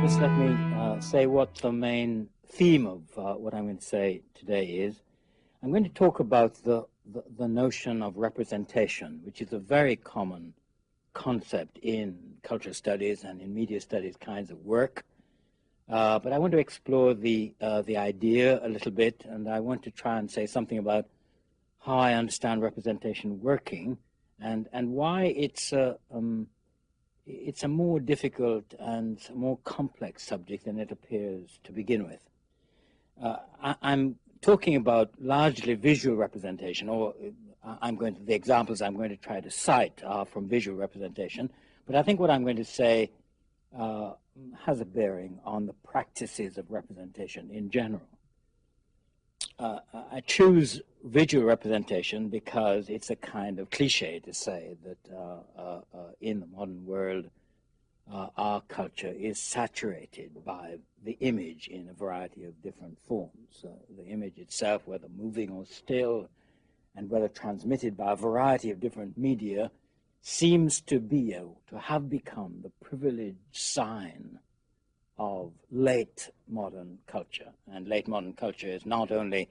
Just let me say what the main theme of what I'm going to say today is. I'm going to talk about the notion of representation, which is a very common concept in culture studies and in media studies kinds of work. But I want to explore the idea a little bit, and I want to try and say something about how I understand representation working and why it's a more difficult and more complex subject than it appears to begin with. I'm talking about largely visual representation, or the examples I'm going to try to cite are from visual representation, but I think what I'm going to say has a bearing on the practices of representation in general. I choose visual representation because it's a kind of cliche to say that in the modern world our culture is saturated by the image in a variety of different forms. The image itself, whether moving or still, and whether transmitted by a variety of different media, seems to have become the privileged sign of late modern culture. And late modern culture is not only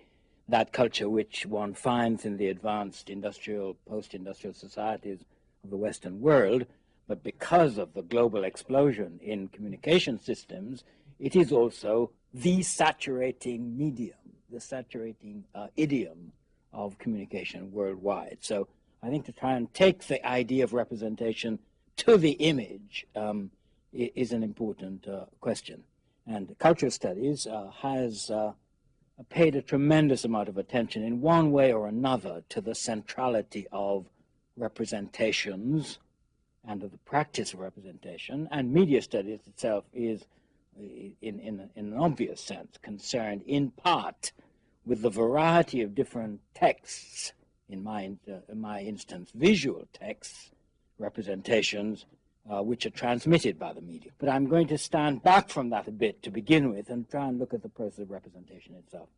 that culture which one finds in the advanced industrial, post-industrial societies of the Western world, but because of the global explosion in communication systems, it is also the saturating medium, the saturating idiom of communication worldwide. So I think to try and take the idea of representation to the image is an important question. And cultural studies has paid a tremendous amount of attention in one way or another to the centrality of representations and of the practice of representation. And media studies itself is, in an obvious sense, concerned in part with the variety of different texts, in my instance, visual texts, representations, which are transmitted by the media. But I'm going to stand back from that a bit to begin with and try and look at the process of representation itself.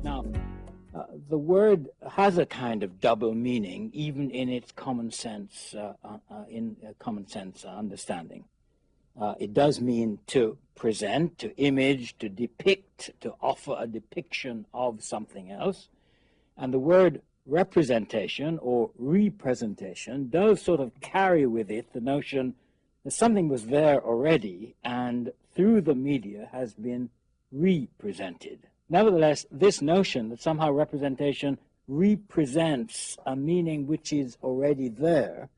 Now, the word has a kind of double meaning, even in its common sense, understanding. It does mean to present, to image, to depict, to offer a depiction of something else. And the word representation or representation does sort of carry with it the notion that something was there already and through the media has been represented. Nevertheless, this notion that somehow representation represents a meaning which is already there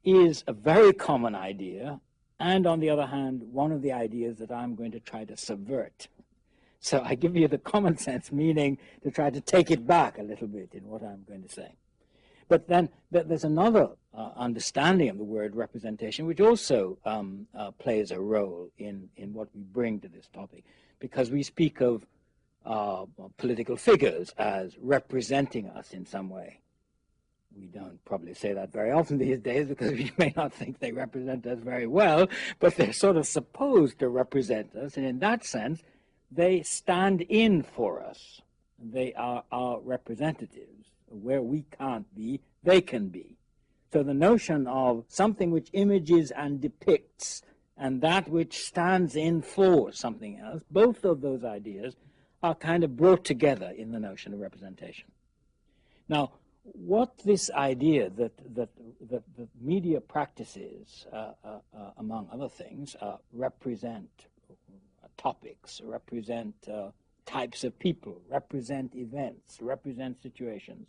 is a very common idea, and on the other hand, one of the ideas that I'm going to try to subvert. So I give you the common sense meaning to try to take it back a little bit in what I'm going to say. But then there's another understanding of the word representation which also plays a role in what we bring to this topic, because we speak of political figures as representing us in some way. We don't probably say that very often these days because we may not think they represent us very well, but they're sort of supposed to represent us, and in that sense, they stand in for us. They are our representatives. Where we can't be, they can be. So the notion of something which images and depicts and that which stands in for something else, both of those ideas are kind of brought together in the notion of representation. Now, what this idea that media practices, among other things, represent topics, represent types of people, represent events, represent situations,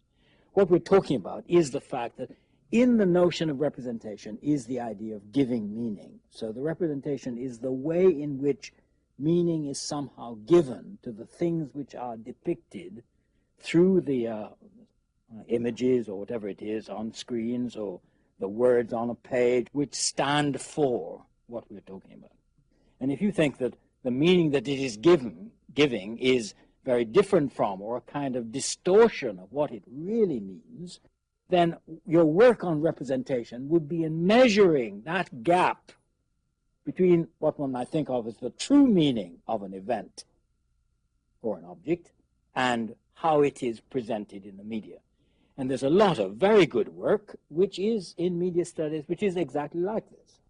what we're talking about is the fact that in the notion of representation is the idea of giving meaning. So the representation is the way in which meaning is somehow given to the things which are depicted through the images or whatever it is on screens or the words on a page which stand for what we're talking about. And if you think that the meaning that it is giving is very different from or a kind of distortion of what it really means, then your work on representation would be in measuring that gap between what one might think of as the true meaning of an event or an object and how it is presented in the media. And there's a lot of very good work which is in media studies, which is exactly like this.